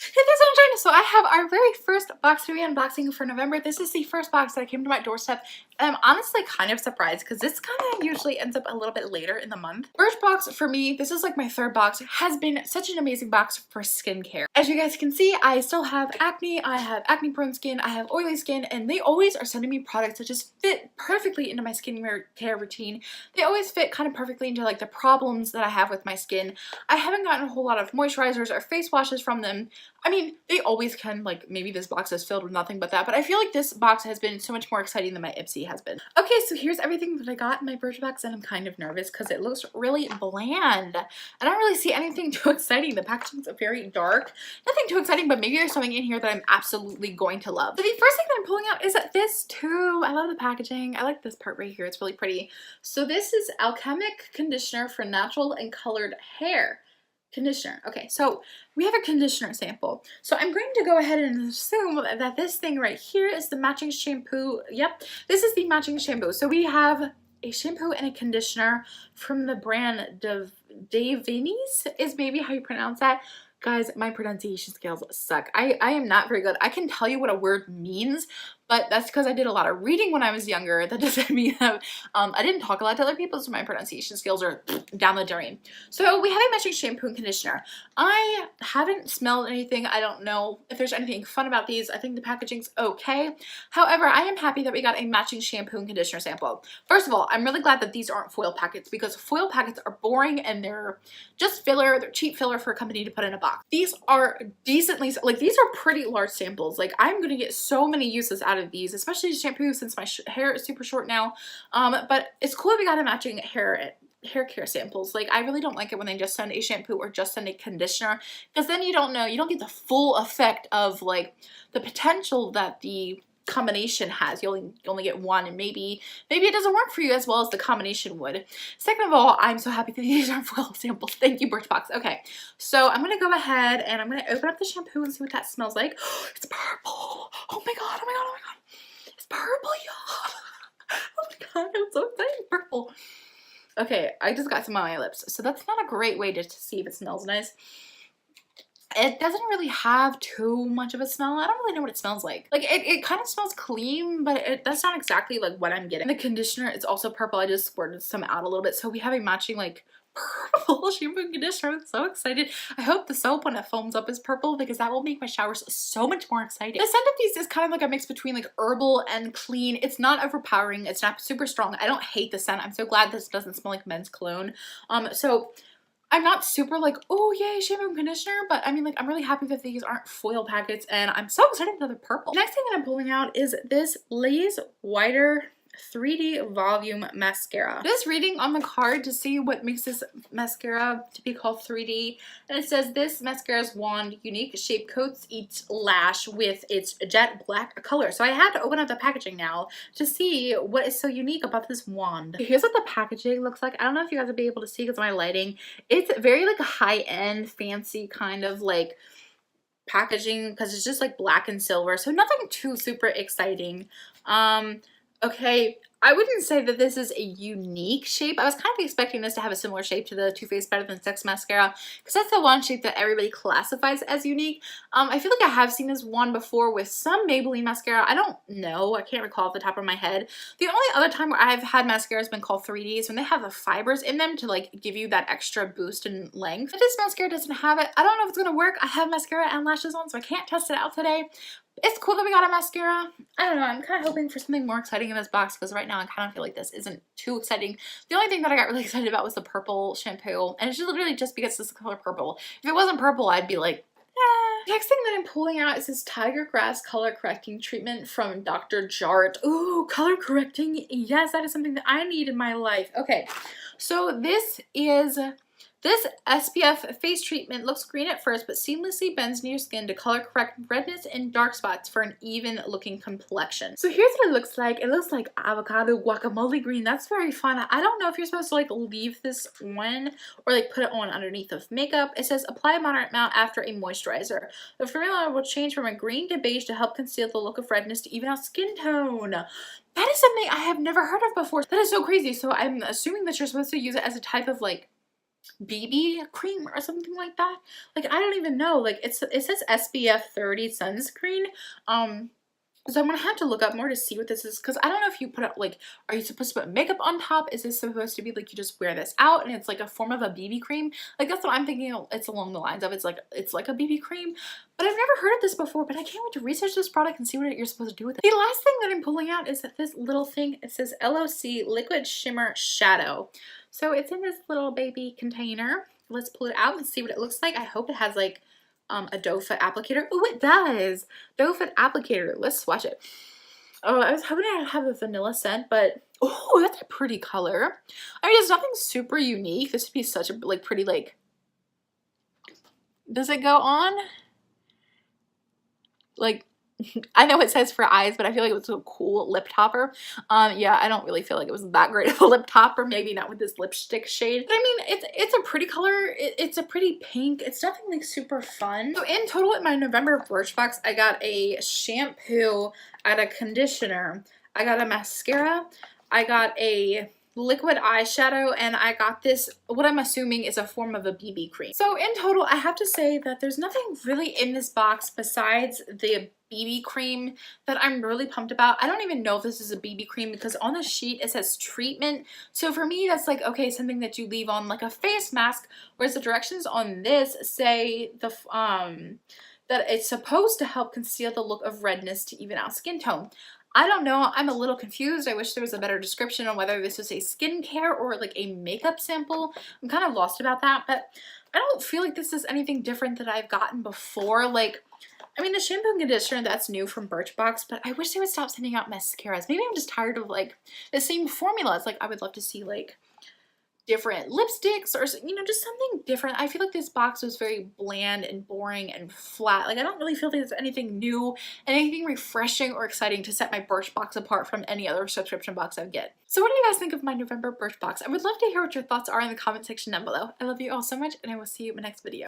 Hey, that's what I'm trying to. So I have our very first box to be unboxing for November. This is the first box that came to my doorstep. And I'm honestly kind of surprised because this kind of usually ends up a little bit later in the month. Birchbox, for me, this is like my third box, has been such an amazing box for skincare. As you guys can see, I still have acne, I have acne prone skin, I have oily skin, and they always are sending me products that just fit perfectly into my skincare routine. They always fit kind of perfectly into like the problems that I have with my skin. I haven't gotten a whole lot of moisturizers or face washes from them. I mean, they always can, like, maybe this box is filled with nothing but that, but I feel like this box has been so much more exciting than my Ipsy has been. Okay, so here's everything that I got in my Birchbox, and I'm kind of nervous because it looks really bland. I don't really see anything too exciting. The packaging's very dark. Nothing too exciting, but maybe there's something in here that I'm absolutely going to love. So the first thing that I'm pulling out is this too. I love the packaging. I like this part right here. It's really pretty. So this is Alchemic Conditioner for Natural and Colored Hair. Conditioner. Okay, so we have a conditioner sample. So I'm going to go ahead and assume that this thing right here is the matching shampoo. Yep, this is the matching shampoo. So we have a shampoo and a conditioner from the brand Davines is maybe how you pronounce that. Guys, my pronunciation skills suck. I am not very good. I can tell you what a word means, but that's because I did a lot of reading when I was younger. That doesn't mean that I didn't talk a lot to other people, so my pronunciation skills are down the drain. So we have a matching shampoo and conditioner. I haven't smelled anything. I don't know if there's anything fun about these. I think the packaging's okay. However, I am happy that we got a matching shampoo and conditioner sample. First of all, I'm really glad that these aren't foil packets because foil packets are boring and they're just filler. They're cheap filler for a company to put in a box. These are decently, like, these are pretty large samples. Like, I'm gonna get so many uses out of these, especially shampoo since my hair is super short now. But it's cool that we got a matching hair care samples. Like, I really don't like it when they just send a shampoo or just send a conditioner, because then you don't get the full effect of like the potential that the combination has. You only get one, and maybe it doesn't work for you as well as the combination would. Second of all, I'm so happy that these are foil samples. Thank you, Birchbox. Okay, so I'm gonna go ahead and I'm gonna open up the shampoo and see what that smells like. It's purple. Oh my god, oh my god, oh my god. It's purple, y'all. Oh my god, I'm so excited. Purple. Okay, I just got some on my lips, so that's not a great way to see if it smells nice. It doesn't really have too much of a smell. I don't really know what it smells like. Like, it kind of smells clean, but that's not exactly like what I'm getting. The conditioner is also purple. I just squirted some out a little bit. So we have a matching like purple shampoo and conditioner. I'm so excited. I hope the soap when it foams up is purple because that will make my showers so much more exciting. The scent of these is kind of like a mix between like herbal and clean. It's not overpowering. It's not super strong. I don't hate the scent. I'm so glad this doesn't smell like men's cologne. So I'm not super like, oh yay, shampoo and conditioner, but I mean, like, I'm really happy that these aren't foil packets, and I'm so excited that they're purple. Next thing that I'm pulling out is this Lay's Whiter 3D Volume Mascara. Just reading on the card to see what makes this mascara to be called 3D, and it says this mascara's wand unique shape coats each lash with its jet black color. So I had to open up the packaging now to see what is so unique about this wand. Here's what the packaging looks like. I don't know if you guys will be able to see because of my lighting. It's very like a high-end fancy kind of like packaging because it's just like black and silver, so nothing too super exciting. Okay, I wouldn't say that this is a unique shape. I was kind of expecting this to have a similar shape to the Too Faced Better Than Sex mascara because that's the one shape that everybody classifies as unique. I feel like I have seen this one before with some Maybelline mascara. I don't know. I can't recall off the top of my head. The only other time where I've had mascaras been called 3D is when they have the fibers in them to like give you that extra boost in length. But this mascara doesn't have it. I don't know if it's going to work. I have mascara and lashes on, so I can't test it out today. It's cool that we got a mascara. I don't know, I'm kind of hoping for something more exciting in this box because right now I kind of feel like this isn't too exciting. The only thing that I got really excited about was the purple shampoo, and it's just literally just because this is the color purple. If it wasn't purple, I'd be like, eh. Next thing that I'm pulling out is this Tiger Grass Color Correcting Treatment from Dr. Jart. Ooh, color correcting. Yes, that is something that I need in my life. Okay, so this SPF face treatment looks green at first, but seamlessly bends into your skin to color correct redness and dark spots for an even looking complexion. So here's what it looks like. It looks like avocado guacamole green. That's very fun. I don't know if you're supposed to like leave this on or like put it on underneath of makeup. It says apply a moderate amount after a moisturizer. The formula will change from a green to beige to help conceal the look of redness to even out skin tone. That is something I have never heard of before. That is so crazy. So I'm assuming that you're supposed to use it as a type of like BB cream or something like that. Like, I don't even know. Like, it says SPF 30 sunscreen. So I'm gonna have to look up more to see what this is, because I don't know if you put it, like, are you supposed to put makeup on top? Is this supposed to be like you just wear this out and it's like a form of a BB cream? Like, that's what I'm thinking. It's along the lines of it's like a BB cream. But I've never heard of this before, but I can't wait to research this product and see what you're supposed to do with it. The last thing that I'm pulling out is that this little thing. It says LOC Liquid Shimmer Shadow. So it's in this little baby container. Let's pull it out and see what it looks like. I hope it has like a doe foot applicator. Oh, it does. Doe foot applicator. Let's swatch it. Oh, I was hoping I'd have a vanilla scent, but oh, that's a pretty color. I mean, it's nothing super unique. This would be such a like pretty like. Does it go on? Like, I know it says for eyes, but I feel like it was a cool lip topper. Yeah, I don't really feel like it was that great of a lip topper. Maybe not with this lipstick shade. But I mean, it's a pretty color. It's a pretty pink. It's definitely like super fun. So in total, in my November Birchbox, I got a shampoo, I got a conditioner, I got a mascara, I got a liquid eyeshadow, and I got this, what I'm assuming is a form of a BB cream. So in total, I have to say that there's nothing really in this box besides the BB cream that I'm really pumped about. I don't even know if this is a BB cream because on the sheet it says treatment. So for me, that's like, okay, something that you leave on like a face mask, whereas the directions on this say the that it's supposed to help conceal the look of redness to even out skin tone. I don't know. I'm a little confused. I wish there was a better description on whether this was a skincare or like a makeup sample. I'm kind of lost about that, but I don't feel like this is anything different that I've gotten before. Like, I mean, the shampoo and conditioner, that's new from Birchbox, but I wish they would stop sending out mascaras. Maybe I'm just tired of like the same formulas. Like, I would love to see like different lipsticks or, you know, just something different. I feel like this box was very bland and boring and flat. Like, I don't really feel like there's anything new and anything refreshing or exciting to set my Birchbox apart from any other subscription box I get. So what do you guys think of my November Birchbox? I would love to hear what your thoughts are in the comment section down below. I love you all so much, and I will see you in my next video.